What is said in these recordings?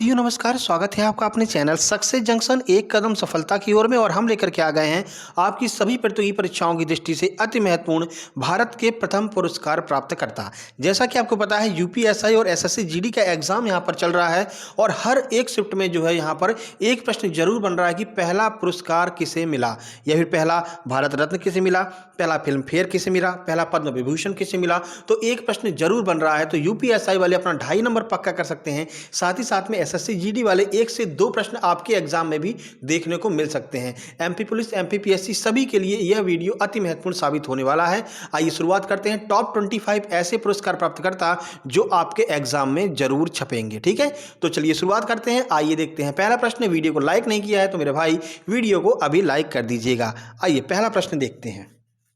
नमस्कार। स्वागत है आपका अपने चैनल सक्सेस जंक्शन एक कदम सफलता की ओर में। और हम लेकर के आ गए हैं आपकी सभी प्रतियोगी परीक्षाओं की दृष्टि से अति महत्वपूर्ण भारत के प्रथम पुरस्कार प्राप्तकर्ता। जैसा कि आपको पता है यूपीएसआई और एसएससी जीडी का एग्जाम यहाँ पर चल रहा है और हर एक शिफ्ट में जो है यहाँ पर एक प्रश्न जरूर बन रहा है कि पहला पुरस्कार किसे मिला, या फिर पहला भारत रत्न किसे मिला, पहला फिल्म फेयर किसे मिला, पहला पद्म विभूषण किसे मिला। तो एक प्रश्न जरूर बन रहा है। तो यूपीएसआई वाले अपना 2.5 नंबर पक्का कर सकते हैं। साथ ही साथ में एसएससी जीडी वाले 1 से 2 प्रश्न आपके एग्जाम में भी देखने को मिल सकते हैं। एमपी पुलिस, एमपी पीएससी सभी के लिए यह वीडियो अति महत्वपूर्ण साबित होने वाला है। आइए शुरुआत करते हैं। टॉप 25 ऐसे पुरस्कार प्राप्तकर्ता जो आपके एग्जाम में जरूर छपेंगे। ठीक है, तो चलिए शुरुआत करते हैं। आइए देखते हैं पहला प्रश्न। वीडियो को लाइक नहीं किया है तो मेरे भाई वीडियो को अभी लाइक कर दीजिएगा। आइए पहला प्रश्न देखते हैं।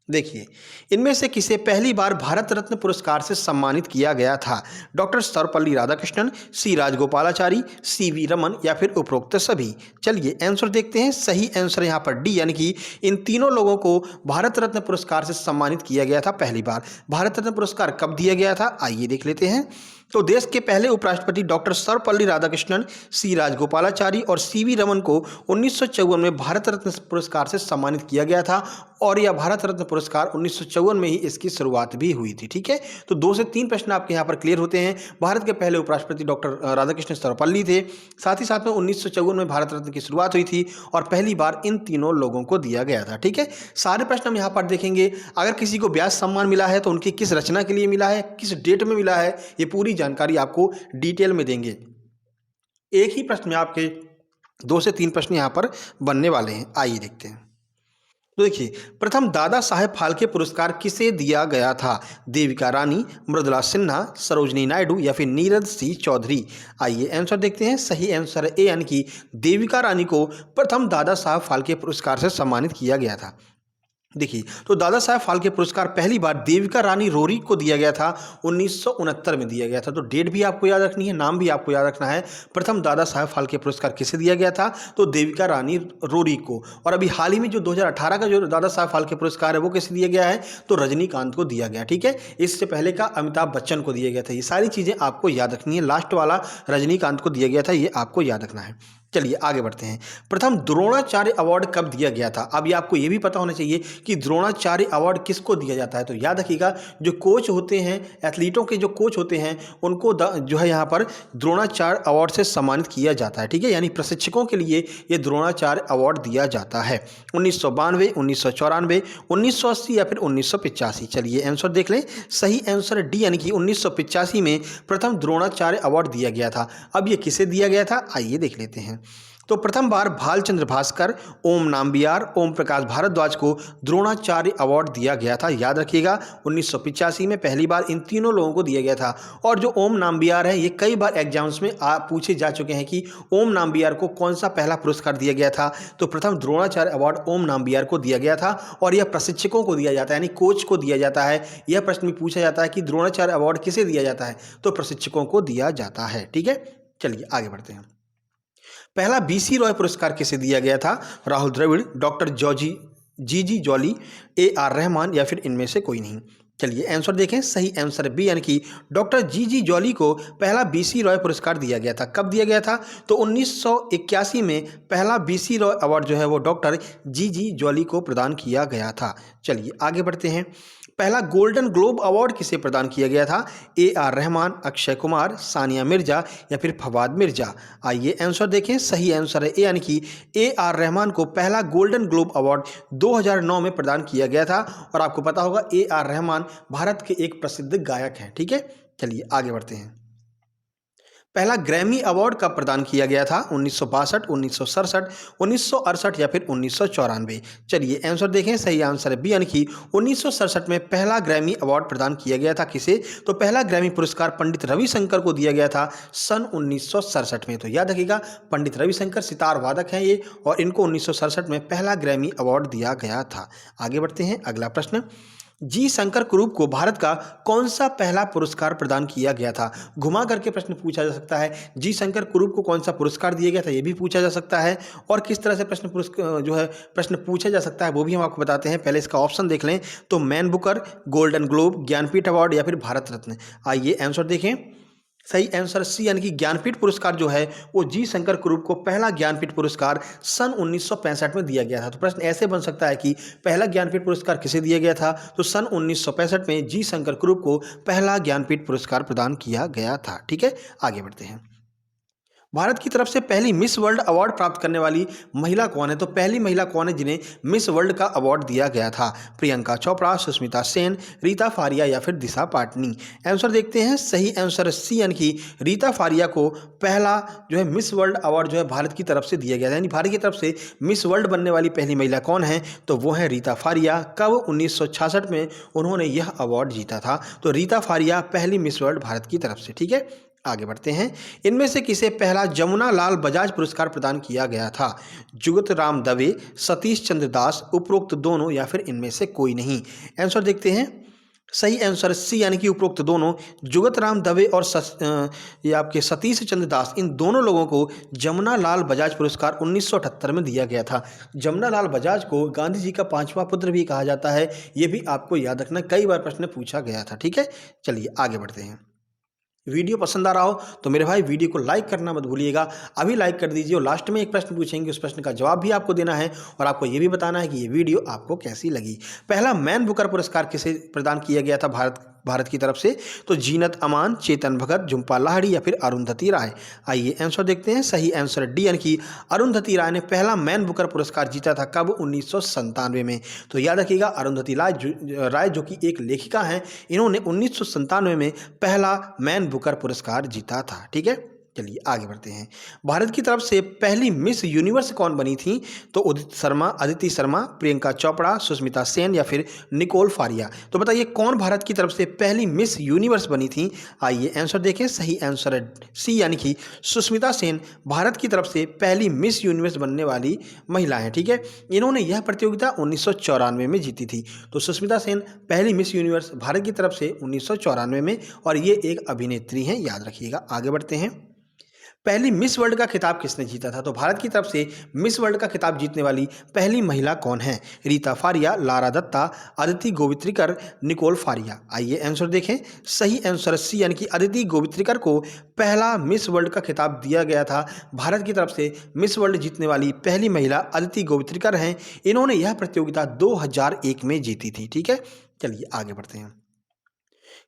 देखिए, इनमें से किसे पहली बार भारत रत्न पुरस्कार से सम्मानित किया गया था? डॉक्टर सर्वपल्ली राधाकृष्णन, सी राजगोपालाचारी, सीवी रमन या फिर उपरोक्त सभी? चलिए आंसर देखते हैं। सही आंसर यहाँ पर डी, यानी कि इन तीनों लोगों को भारत रत्न पुरस्कार से सम्मानित किया गया था पहली बार। भारत रत्न पुरस्कार कब दिया गया था आइए देख लेते हैं। तो देश के पहले उपराष्ट्रपति डॉक्टर सर्वपल्ली राधाकृष्णन, सी राजगोपालाचारी और सीवी रमन को 1954 में भारत रत्न पुरस्कार से सम्मानित किया गया था और यह भारत रत्न पुरस्कार 1954 में ही इसकी शुरुआत भी हुई थी। ठीक है, तो 2 से 3 प्रश्न आपके यहाँ पर क्लियर होते हैं। भारत के पहले उपराष्ट्रपति डॉक्टर राधाकृष्णन सर्वपल्ली थे। साथ ही साथ में 1954 में भारत रत्न की शुरुआत हुई थी और पहली बार इन तीनों लोगों को दिया गया था। ठीक है, सारे प्रश्न हम यहाँ पर देखेंगे। अगर किसी को व्यास सम्मान मिला है तो उनकी किस रचना के लिए मिला है, किस डेट में मिला है, ये पूरी जानकारी आपको डिटेल में देंगे। एक ही प्रश्न में आपके 2 से 3 प्रश्न यहाँ पर बनने वाले हैं। आइए देखते हैं। तो देखिए, प्रथम दादा साहेब फाल्के पुरस्कार किसे दिया गया था? देविका रानी, मृदुला सिन्हा, सरोजनी नायडू या फिर नीरज सी चौधरी? आइए आंसर देखते हैं। सही आंसर ए, यानी कि देविका रानी को प्रथम दादा साहेब फाल्के पुरस्कार से सम्मानित किया गया था। देखिए, तो दादा साहेब फाल्के पुरस्कार पहली बार देविका रानी रोरी को दिया गया था, 1969 में दिया गया था। तो डेट भी आपको याद रखनी है, नाम भी आपको याद रखना है। प्रथम दादा साहेब फाल्के पुरस्कार किसे दिया गया था? तो देविका रानी रोरी को। और अभी हाल ही में जो 2018 का जो दादा साहेब फाल्के पुरस्कार है वो किसे दिया गया है? तो रजनीकांत को दिया गया। ठीक है, इससे पहले का अमिताभ बच्चन को दिया गया था। ये सारी चीज़ें आपको याद रखनी है। लास्ट वाला रजनीकांत को दिया गया था, ये आपको याद रखना है। चलिए आगे बढ़ते हैं। प्रथम द्रोणाचार्य अवार्ड कब दिया गया था? अब ये आपको ये भी पता होना चाहिए कि द्रोणाचार्य अवार्ड किसको दिया जाता है। तो याद रखिएगा, जो कोच होते हैं, एथलीटों के जो कोच होते हैं, उनको जो है यहाँ पर द्रोणाचार्य अवार्ड से सम्मानित किया जाता है। ठीक है, यानी प्रशिक्षकों के लिए ये द्रोणाचार्य अवार्ड दिया जाता है। 1992, 1994, 1980 या फिर 1985? चलिए आंसर देख लें। सही आंसर डी, यानी कि 1985 में प्रथम द्रोणाचार्य अवार्ड दिया गया था। अब ये किसे दिया गया था आइए देख लेते हैं। तो प्रथम बार भालचंद्र भास्कर, ओम नाम्बियार, ओम प्रकाश भारद्वाज को द्रोणाचार्य अवार्ड दिया गया था। याद रखिएगा, 1985 में पहली बार इन तीनों लोगों को दिया गया था। और जो ओम नाम्बियार है, ये कई बार एग्जाम्स में पूछे जा चुके हैं कि ओम नाम्बियार को कौन सा पहला पुरस्कार दिया गया था। तो प्रथम द्रोणाचार्य अवार्ड ओम नाम्बियार को दिया गया था और यह प्रशिक्षकों को दिया जाता है, यानी कोच को दिया जाता है। यह प्रश्न भी पूछा जाता है कि द्रोणाचार्य अवार्ड किसे दिया जाता है? तो प्रशिक्षकों को दिया जाता है। ठीक है, चलिए आगे बढ़ते हैं। पहला बीसी रॉय पुरस्कार किसे दिया गया था? राहुल द्रविड़, डॉक्टर जीजी जॉली, AR रहमान या फिर इनमें से कोई नहीं? चलिए आंसर देखें। सही आंसर बी, यानी कि डॉक्टर जीजी जॉली को पहला बीसी रॉय पुरस्कार दिया गया था। कब दिया गया था? तो 1981 में पहला बीसी रॉय अवार्ड जो है वो डॉक्टर जीजी जॉली को प्रदान किया गया था। चलिए आगे बढ़ते हैं। पहला गोल्डन ग्लोब अवार्ड किसे प्रदान किया गया था? AR रहमान, अक्षय कुमार, सानिया मिर्जा या फिर फवाद मिर्जा? आइए आंसर देखें। सही आंसर है ए, यानी कि AR रहमान को पहला गोल्डन ग्लोब अवार्ड 2009 में प्रदान किया गया था। और आपको पता होगा AR रहमान भारत के एक प्रसिद्ध गायक हैं। ठीक है, चलिए आगे बढ़ते हैं। पहला ग्रैमी अवार्ड कब प्रदान किया गया था? 1962, 1967, 1968 या फिर 1994? चलिए आंसर देखें। सही आंसर है बी, यानी कि 1967 में पहला ग्रैमी अवार्ड प्रदान किया गया था। किसे? तो पहला ग्रैमी पुरस्कार पंडित रविशंकर को दिया गया था सन 1967 में। तो याद रखिएगा, पंडित रविशंकर सितार वादक हैं ये, और इनको 1967 में पहला ग्रैमी अवार्ड दिया गया था। आगे बढ़ते हैं। अगला प्रश्न, जी शंकर कुरूप को भारत का कौन सा पहला पुरस्कार प्रदान किया गया था? घुमा करके प्रश्न पूछा जा सकता है। जी शंकर कुरूप को कौन सा पुरस्कार दिया गया था, यह भी पूछा जा सकता है। और किस तरह से प्रश्न पूछा जा सकता है वो भी हम आपको बताते हैं। पहले इसका ऑप्शन देख लें। तो man Booker, golden globe, Jnanpith award या फिर भारत रत्न? आइए आंसर देखें। सही आंसर सी यानी कि ज्ञानपीठ पुरस्कार जो है वो जी शंकर कुरूप को पहला ज्ञानपीठ पुरस्कार सन 1965 में दिया गया था। तो प्रश्न ऐसे बन सकता है कि पहला ज्ञानपीठ पुरस्कार किसे दिया गया था, तो सन 1965 में जी शंकर कुरूप को पहला ज्ञानपीठ पुरस्कार प्रदान किया गया था। ठीक है, आगे बढ़ते हैं। भारत की तरफ से पहली मिस वर्ल्ड अवार्ड प्राप्त करने वाली महिला कौन है, तो पहली महिला कौन है जिन्हें मिस वर्ल्ड का अवार्ड दिया गया था? प्रियंका चोपड़ा, सुष्मिता सेन, रीता फारिया या फिर दिशा पाटनी? आंसर देखते हैं। सही आंसर सी यानी कि रीता फारिया को पहला जो है मिस वर्ल्ड अवार्ड जो है भारत की तरफ से दिया गया था। यानी भारत की तरफ से मिस वर्ल्ड बनने वाली पहली महिला कौन है, तो वो है रीता फारिया। कब? 1966 में उन्होंने यह अवार्ड जीता था। तो रीता फारिया पहली मिस वर्ल्ड भारत की तरफ से। ठीक है, आगे बढ़ते हैं। इनमें से किसे पहला जमुना लाल बजाज पुरस्कार प्रदान किया गया था? जुगत राम दवे, सतीश चंद्र दास, उपरोक्त दोनों या फिर इनमें से कोई नहीं? आंसर देखते हैं। सही आंसर सी यानी कि उपरोक्त दोनों। जुगत राम दवे और ये आपके सतीश चंद्र दास, इन दोनों लोगों को जमुना लाल बजाज पुरस्कार 1978 में दिया गया था। जमुना लाल बजाज को गांधी जी का पांचवा पुत्र भी कहा जाता है। ये भी आपको याद रखना, कई बार प्रश्न पूछा गया था। ठीक है, चलिए आगे बढ़ते हैं। वीडियो पसंद आ रहा हो तो मेरे भाई वीडियो को लाइक करना मत भूलिएगा, अभी लाइक कर दीजिए। और लास्ट में एक प्रश्न पूछेंगे, उस प्रश्न का जवाब भी आपको देना है और आपको ये भी बताना है कि ये वीडियो आपको कैसी लगी। पहला मैन बुकर पुरस्कार किसे प्रदान किया गया था भारत की तरफ से? तो जीनत अमान, चेतन भगत, झुम्पा लाहिड़ी या फिर अरुंधति राय? आइए आंसर देखते हैं। सही आंसर डी यानी कि अरुंधति राय ने पहला मैन बुकर पुरस्कार जीता था। कब? 1997 में। तो याद रखिएगा, अरुंधति राय जो कि एक लेखिका हैं, इन्होंने 1997 में पहला मैन बुकर पुरस्कार जीता था। ठीक है, चलिए आगे बढ़ते हैं। भारत की तरफ से पहली मिस यूनिवर्स कौन बनी थी? तो अदिति शर्मा, प्रियंका चोपड़ा, सुष्मिता सेन या फिर निकोल फारिया? तो बताइए कौन भारत की तरफ से पहली मिस यूनिवर्स बनी थी? आइए आंसर देखें। सही आंसर है सी यानी कि सुष्मिता सेन भारत की तरफ से पहली मिस यूनिवर्स बनने वाली महिला है। ठीक है, इन्होंने यह प्रतियोगिता 1994 में जीती थी। तो सुष्मिता सेन पहली मिस यूनिवर्स भारत की तरफ से 1994 में, और ये एक अभिनेत्री हैं, याद रखिएगा। आगे बढ़ते हैं। पहली मिस वर्ल्ड का खिताब किसने जीता था? तो भारत की तरफ से मिस वर्ल्ड का खिताब जीतने वाली पहली महिला कौन है? रीता फारिया, लारा दत्ता, अदिति गोवित्रिकर, निकोल फारिया? आइए आंसर देखें। सही आंसर सी यानी कि अदिति गोवित्रिकर को पहला मिस वर्ल्ड का खिताब दिया गया था। भारत की तरफ से मिस वर्ल्ड जीतने वाली पहली महिला अदिति गोवित्रिकर हैं। इन्होंने यह प्रतियोगिता 2001 में जीती थी। ठीक है, चलिए आगे बढ़ते हैं।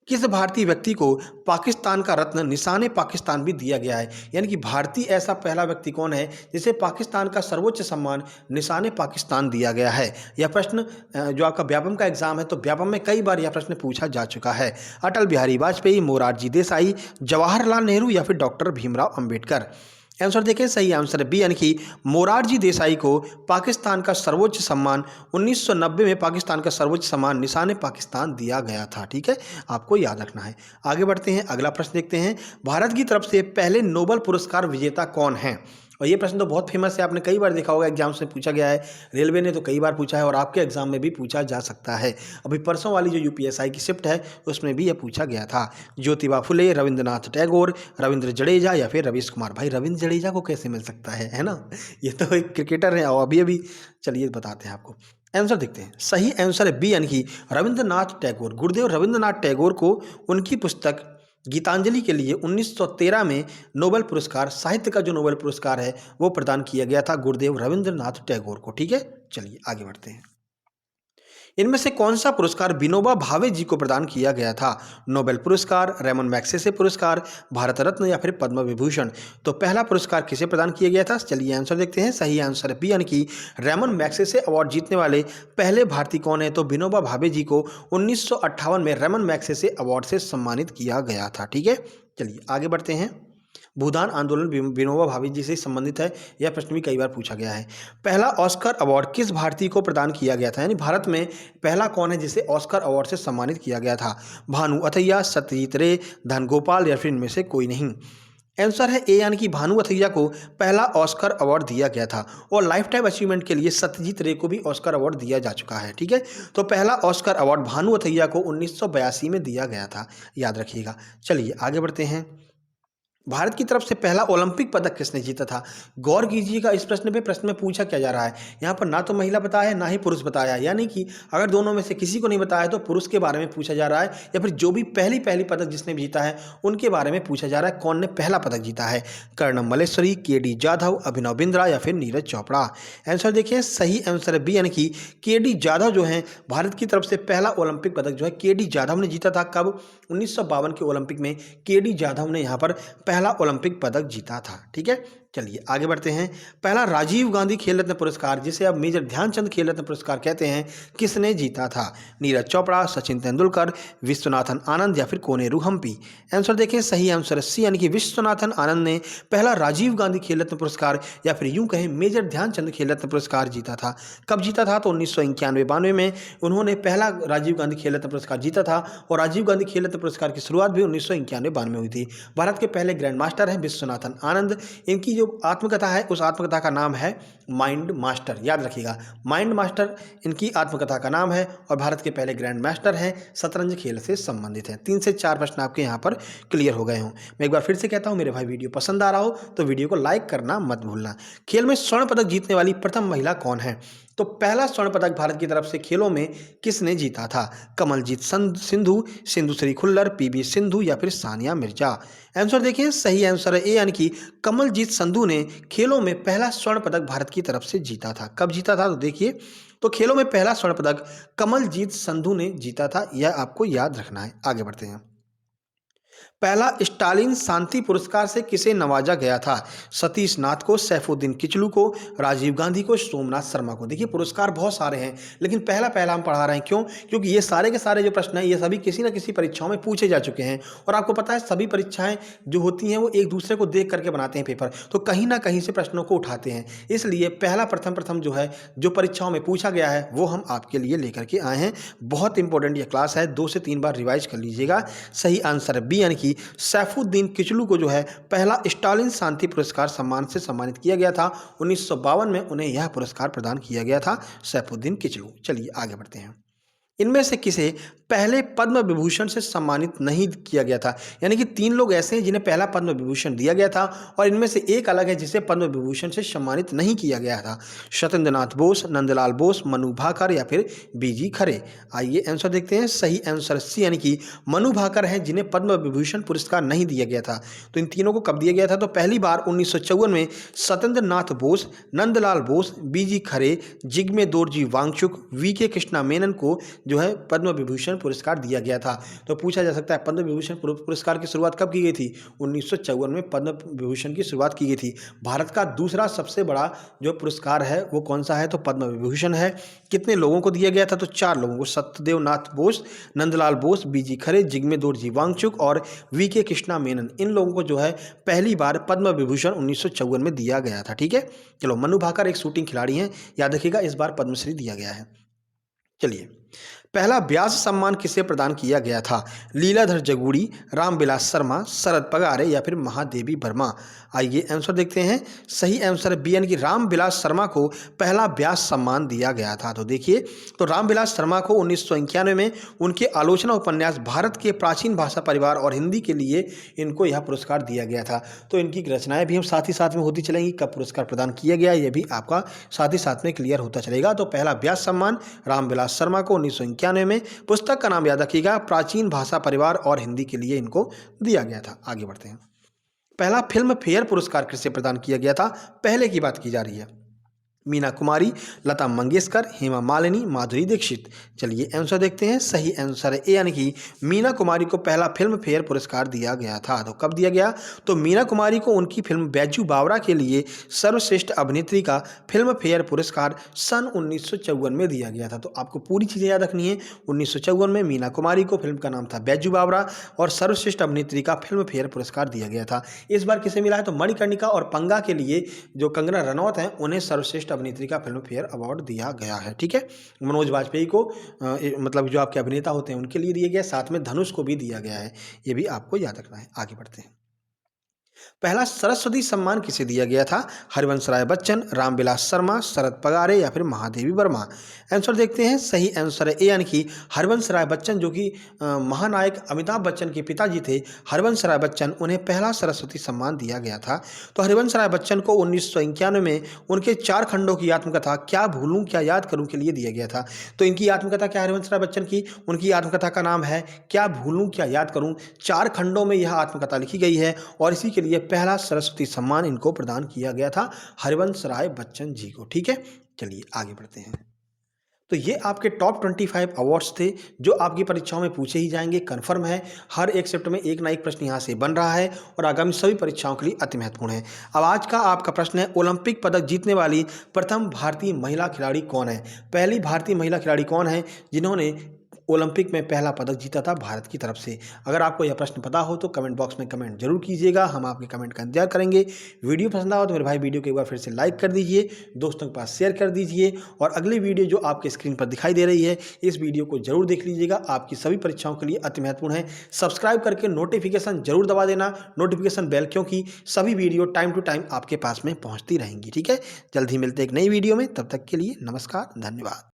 किस भारतीय व्यक्ति को पाकिस्तान का रत्न निशान पाकिस्तान भी दिया गया है? यानी कि भारतीय ऐसा पहला व्यक्ति कौन है जिसे पाकिस्तान का सर्वोच्च सम्मान निशान पाकिस्तान दिया गया है? यह प्रश्न जो आपका व्यापम का एग्जाम है, तो व्यापम में कई बार यह प्रश्न पूछा जा चुका है। अटल बिहारी वाजपेयी, मोरारजी देसाई, जवाहरलाल नेहरू या फिर डॉक्टर भीमराव अंबेडकर? आंसर देखें। सही आंसर बी यानी कि मोरारजी देसाई को पाकिस्तान का सर्वोच्च सम्मान 1990 में पाकिस्तान का सर्वोच्च सम्मान निशान पाकिस्तान दिया गया था। ठीक है, आपको याद रखना है। आगे बढ़ते हैं, अगला प्रश्न देखते हैं। भारत की तरफ से पहले नोबेल पुरस्कार विजेता कौन है? और ये प्रश्न तो बहुत फेमस है, आपने कई बार देखा होगा, एग्जाम से पूछा गया है, रेलवे ने तो कई बार पूछा है और आपके एग्जाम में भी पूछा जा सकता है। अभी परसों वाली जो यूपीएसआई की शिफ्ट है उसमें भी यह पूछा गया था। ज्योतिबा फुले, रविंद्रनाथ टैगोर, रविंद्र जडेजा या फिर रवीश कुमार? भाई रविंद्र जडेजा को कैसे मिल सकता है ना, ये तो एक क्रिकेटर है। और अभी चलिए बताते हैं आपको। आंसर देखते हैं। सही आंसर है बी यानी कि रविंद्रनाथ टैगोर। गुरुदेव रविंद्रनाथ टैगोर को उनकी पुस्तक गीतांजलि के लिए 1913 में नोबेल पुरस्कार, साहित्य का जो नोबेल पुरस्कार है वो प्रदान किया गया था गुरुदेव रविंद्रनाथ टैगोर को। ठीक है, चलिए आगे बढ़ते हैं। इनमें से कौन सा पुरस्कार विनोबा भावे जी को प्रदान किया गया था? नोबेल पुरस्कार, रेमन मैग्सेसे पुरस्कार, भारत रत्न या फिर पद्म विभूषण? तो पहला पुरस्कार किसे प्रदान किया गया था? चलिए आंसर देखते हैं। सही आंसर बी यानी कि रेमन मैग्सेसे अवार्ड जीतने वाले पहले भारतीय कौन है? तो विनोबा भावे जी को 1958 में रेमन मैग्सेसे अवार्ड से सम्मानित किया गया था। ठीक है, चलिए आगे बढ़ते हैं। भूदान आंदोलन विनोबा भावे जी से संबंधित है, यह प्रश्न भी कई बार पूछा गया है। पहला ऑस्कर अवार्ड किस भारतीय को प्रदान किया गया था? यानी भारत में पहला कौन है जिसे ऑस्कर अवार्ड से सम्मानित किया गया था? भानु अथैया, सत्यजीत रे, धन गोपाल या फिर इनमें से कोई नहीं? आंसर है ए यानी कि भानु अथैया को पहला ऑस्कर अवार्ड दिया गया था और लाइफ टाइम अचीवमेंट के लिए सत्यजीत रे को भी ऑस्कर अवार्ड दिया जा चुका है। ठीक है, तो पहला ऑस्कर अवार्ड भानु अथैया को 1982 में दिया गया था, याद रखिएगा। चलिए आगे बढ़ते हैं। भारत की तरफ से पहला ओलंपिक पदक किसने जीता था? गौर कीजिएगा इस प्रश्न में पूछा क्या जा रहा है। यहाँ पर ना तो महिला बताया है ना ही पुरुष बताया है, यानी कि अगर दोनों में से किसी को नहीं बताया है तो पुरुष के बारे में पूछा जा रहा है, या फिर जो भी पहली पहली पदक जिसने भी जीता है उनके बारे में पूछा जा रहा है, कौन ने पहला पदक जीता है। कर्णम मल्लेश्वरी, के.डी. जाधव, अभिनव बिंद्रा या फिर नीरज चोपड़ा। आंसर देखिए, सही आंसर है बी, यानी कि के.डी. जाधव जो है भारत की तरफ से पहला ओलंपिक पदक जो है के.डी. जाधव ने जीता था। कब? 1952 के ओलंपिक में के.डी. जाधव ने यहाँ पर पहला ओलंपिक पदक जीता था। ठीक है, चलिए आगे बढ़ते हैं। पहला राजीव गांधी खेल रत्न पुरस्कार, जिसे अब मेजर ध्यानचंद खेल रत्न पुरस्कार कहते हैं, किसने जीता था? नीरज चोपड़ा, सचिन तेंदुलकर, विश्वनाथन आनंद या फिर कोनेरू हम्पी। आंसर देखें, सही आंसर सी, यानी कि विश्वनाथन आनंद ने पहला राजीव गांधी खेल रत्न पुरस्कार या फिर यूं कहें मेजर ध्यानचंद खेल रत्न पुरस्कार जीता था। कब जीता था? तो 1991-92 में उन्होंने पहला राजीव गांधी खेल रत्न पुरस्कार जीता था, और राजीव गांधी खेल रत्न पुरस्कार की शुरुआत भी 1991-92 में हुई थी। भारत के पहले ग्रैंड मास्टर हैं विश्वनाथन आनंद। इनकी जो आत्मकथा है उस आत्मकथा का नाम है माइंड मास्टर, याद रखिएगा, माइंड मास्टर इनकी आत्मकथा का नाम है, और भारत के पहले ग्रैंड मास्टर हैं, शतरंज खेल से संबंधित हैं। 3 से 4 प्रश्न आपके यहाँ पर क्लियर हो गए हों। मैं एक बार फिर से कहता हूँ, मेरे भाई वीडियो पसंद आ रहा हो तो वीडियो को लाइक करना मत भूलना। खेल में स्वर्ण पदक जीतने वाली प्रथम महिला कौन है? तो पहला स्वर्ण पदक भारत की तरफ से खेलों में किसने जीता था? कमलजीत सिंधु, सिंधुश्री खुल्लर, पीवी सिंधु या फिर सानिया मिर्जा। आंसर देखिए, सही आंसर है ए, यानी कि कमलजीत संधू ने खेलों में पहला स्वर्ण पदक भारत की तरफ से जीता था। कब जीता था? तो देखिए, तो खेलों में पहला स्वर्ण पदक कमलजीत संधू ने जीता था, यह आपको याद रखना है। आगे बढ़ते हैं। पहला स्टालिन शांति पुरस्कार से किसे नवाजा गया था? सतीश नाथ को, सैफुद्दीन किचलू को, राजीव गांधी को, सोमनाथ शर्मा को। देखिए, पुरस्कार बहुत सारे हैं, लेकिन पहला पहला हम पढ़ा रहे हैं। क्यों? क्योंकि ये सारे के सारे जो प्रश्न हैं ये सभी किसी न किसी परीक्षाओं में पूछे जा चुके हैं, और आपको पता है सभी परीक्षाएं जो होती हैं वो एक दूसरे को देख करके बनाते हैं पेपर, तो कहीं ना कहीं से प्रश्नों को उठाते हैं। इसलिए पहला प्रथम जो है जो परीक्षाओं में पूछा गया है वो हम आपके लिए लेकर के आए हैं। बहुत इंपॉर्टेंट ये क्लास है, 2 से 3 बार रिवाइज कर लीजिएगा। सही आंसर बी, यानी कि सैफुद्दीन किचलू को जो है पहला स्टालिन शांति पुरस्कार सम्मान से सम्मानित किया गया था। 1952 में उन्हें यह पुरस्कार प्रदान किया गया था, सैफुद्दीन किचलू। चलिए आगे बढ़ते हैं। इनमें से किसे पहले पद्म विभूषण से सम्मानित नहीं किया गया था? यानी कि 3 लोग ऐसे हैं जिन्हें पहला पद्म विभूषण दिया गया था, और इनमें से एक अलग है जिसे पद्म विभूषण से सम्मानित नहीं किया गया था। सत्येंद्रनाथ बोस, नंदलाल बोस, मनु भाकर या फिर बीजी खरे। आइए आंसर देखते हैं। सही आंसर सी, यानी कि मनु भाकर हैं जिन्हें पद्म विभूषण पुरस्कार नहीं दिया गया था। तो इन तीनों को कब दिया गया था? तो पहली बार 1954 में सत्येंद्रनाथ बोस, नंदलाल बोस, बीजी खरे, जिग्मे दोरजी वांगचुक, वी.के. कृष्णा मेनन को जो है पद्म विभूषण पुरस्कार दिया गया था। तो पूछा जा सकता है पद्म विभूषण पुरस्कार की शुरुआत कब की गई थी? 1954 में पद्म विभूषण की शुरुआत की गई थी। भारत का दूसरा सबसे बड़ा जो पुरस्कार है वो कौन सा है? तो पद्म विभूषण है। कितने लोगों को दिया गया था? तो 4 लोगों को, सत्यदेव नाथ बोस, नंदलाल बोस, बीजी खरे, जिग्मे दोरजी वांगचुक और वी.के. कृष्णा मेनन। इन लोगों को जो है पहली बार पद्म विभूषण 1954 में दिया गया था। ठीक है, चलो, मनु भाकर एक शूटिंग खिलाड़ी हैं, याद रखिएगा, इस बार पद्मश्री दिया गया है। चलिए, पहला व्यास सम्मान किसे प्रदान किया गया था? लीलाधर जगूड़ी, रामविलास शर्मा, शरद पगारे या फिर महादेवी वर्मा। आइए आंसर देखते हैं। सही आंसर बी, यानी कि रामविलास शर्मा को पहला व्यास सम्मान दिया गया था। तो देखिए, तो रामविलास शर्मा को 1991 में उनके आलोचना उपन्यास भारत के प्राचीन भाषा परिवार और हिंदी के लिए इनको यह पुरस्कार दिया गया था। तो इनकी रचनाएं भी हम साथ ही साथ में होती चलेंगी, कब पुरस्कार प्रदान किया गया ये भी आपका साथ ही साथ में क्लियर होता चलेगा। तो पहला व्यास सम्मान रामविलास शर्मा को 1991 में, पुस्तक का नाम याद रखिएगा, प्राचीन भाषा परिवार और हिंदी के लिए इनको दिया गया था। आगे बढ़ते हैं। पहला फिल्म फेयर पुरस्कार किसे प्रदान किया गया था? पहले की बात की जा रही है। मीना कुमारी, लता मंगेशकर, हेमा मालिनी, माधुरी दीक्षित। चलिए आंसर देखते हैं। सही आंसर है ए, यानी कि मीना कुमारी को पहला फिल्म फेयर पुरस्कार दिया गया था। तो कब दिया गया? तो मीना कुमारी को उनकी फिल्म बैजू बावरा के लिए सर्वश्रेष्ठ अभिनेत्री का फिल्म फेयर पुरस्कार सन 1954 में दिया गया था। तो आपको पूरी चीज़ें याद रखनी है। 1954 में मीना कुमारी को, फिल्म का नाम था बैजू बावरा, और सर्वश्रेष्ठ अभिनेत्री का फिल्म फेयर पुरस्कार दिया गया था। इस बार किसे मिला है? तो मणिकर्णिका और पंगा के लिए जो कंगना रनौत हैं उन्हें सर्वश्रेष्ठ अभिनेत्री का फिल्म फेयर अवार्ड दिया गया है। ठीक है, मनोज वाजपेयी को मतलब जो आपके अभिनेता होते हैं उनके लिए दिया गया, साथ में धनुष को भी दिया गया है, ये भी आपको याद रखना है। आगे बढ़ते हैं। पहला सरस्वती सम्मान किसे दिया गया था? हरिवंश राय बच्चन, रामविलास शर्मा, शरद पगारे या फिर महादेवी वर्मा। आंसर देखते हैं, सही आंसर है ए यानी कि हरिवंश राय बच्चन, जो कि महानायक अमिताभ बच्चन के पिताजी थे। हरिवंश राय बच्चन, उन्हें पहला सरस्वती सम्मान दिया गया था। तो हरिवंश राय बच्चन को 1991 में उनके 4 खंडों की आत्मकथा क्या भूलूं क्या याद करूं के लिए दिया गया था। तो इनकी आत्मकथा क्या, हरिवंश राय बच्चन की, उनकी आत्मकथा का नाम है क्या भूलूं क्या याद करूं। 4 खंडों में यह आत्मकथा लिखी गई है और इसी के लिए पहला सरस्वती सम्मान इनको प्रदान किया गया था, हरिवंश राय बच्चन जी को। ठीक है, चलिए आगे बढ़ते हैं। तो ये आपके टॉप 25 अवार्ड्स थे जो आपकी परीक्षाओं में पूछे ही जाएंगे, कन्फर्म है। हर एक शिफ्ट में एक ना एक प्रश्न यहाँ से बन रहा है और आगामी सभी परीक्षाओं के लिए अति महत्वपूर्ण है। अब आज का आपका प्रश्न है, ओलंपिक पदक जीतने वाली प्रथम भारतीय महिला खिलाड़ी कौन है? पहली भारतीय महिला खिलाड़ी कौन है जिन्होंने ओलंपिक में पहला पदक जीता था भारत की तरफ से? अगर आपको यह प्रश्न पता हो तो कमेंट बॉक्स में कमेंट जरूर कीजिएगा, हम आपके कमेंट का इंतजार करेंगे। वीडियो पसंद आया तो मेरे भाई वीडियो को एक बार फिर से लाइक कर दीजिए, दोस्तों के पास शेयर कर दीजिए और अगली वीडियो जो आपके स्क्रीन पर दिखाई दे रही है इस वीडियो को जरूर देख लीजिएगा, आपकी सभी परीक्षाओं के लिए अति महत्वपूर्ण है। सब्सक्राइब करके नोटिफिकेशन जरूर दबा देना, नोटिफिकेशन बेल, क्योंकि सभी वीडियो टाइम टू टाइम आपके पास में पहुंचती रहेंगी। ठीक है, जल्द ही मिलते एक नई वीडियो में, तब तक के लिए नमस्कार, धन्यवाद।